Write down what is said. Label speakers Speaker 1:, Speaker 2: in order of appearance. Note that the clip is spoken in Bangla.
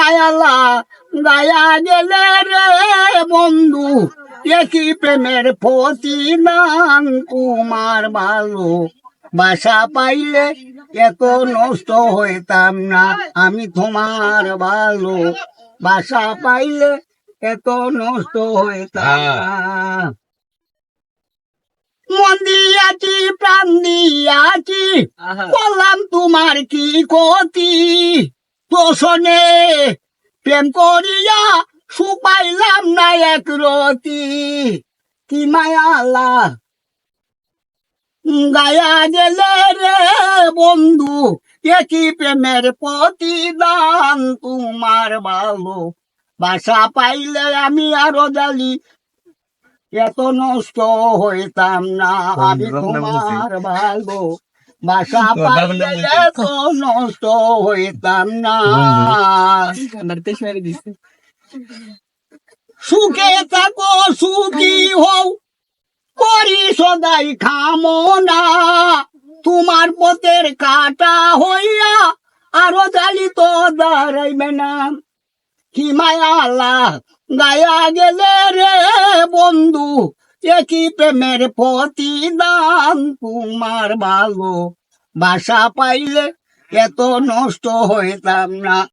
Speaker 1: মায়ালা গায়া গেলে রে বন্ধু একই প্রেমের প্রতিদান তোমার ভালো বাসা পাইলে এত নষ্ট হইতাম না আমি তোমার ভালো বাসা পাইলে এত নষ্ট হইতাম না মন দিয়াছি প্রাণ দিয়াছি বললাম তোমার কি ক্ষতি তোষণে প্রেম করিয়া সুপাইলাম না এক রতি কি মায়ালা গায়া গেলে রে বন্ধু একই প্রেমের প্রতিদান তোমার ভালো বাসা পাইলে আমি আরো জালি এত নষ্ট হইতাম না আমি তোমার ভালো বাসা পাইলে এত নষ্ট হইতাম না সুখে থাকো সুখী হও করি সদাই কামনা তোমার পথের কাটা হইয়া আরো জালি তো দাঁড়াইবে না কি মায়ালা গায়া গেলে রে বন্ধু একই প্রেমের প্রতিদান তোমার ভালো বাসা পাইলে এত নষ্ট হইতাম না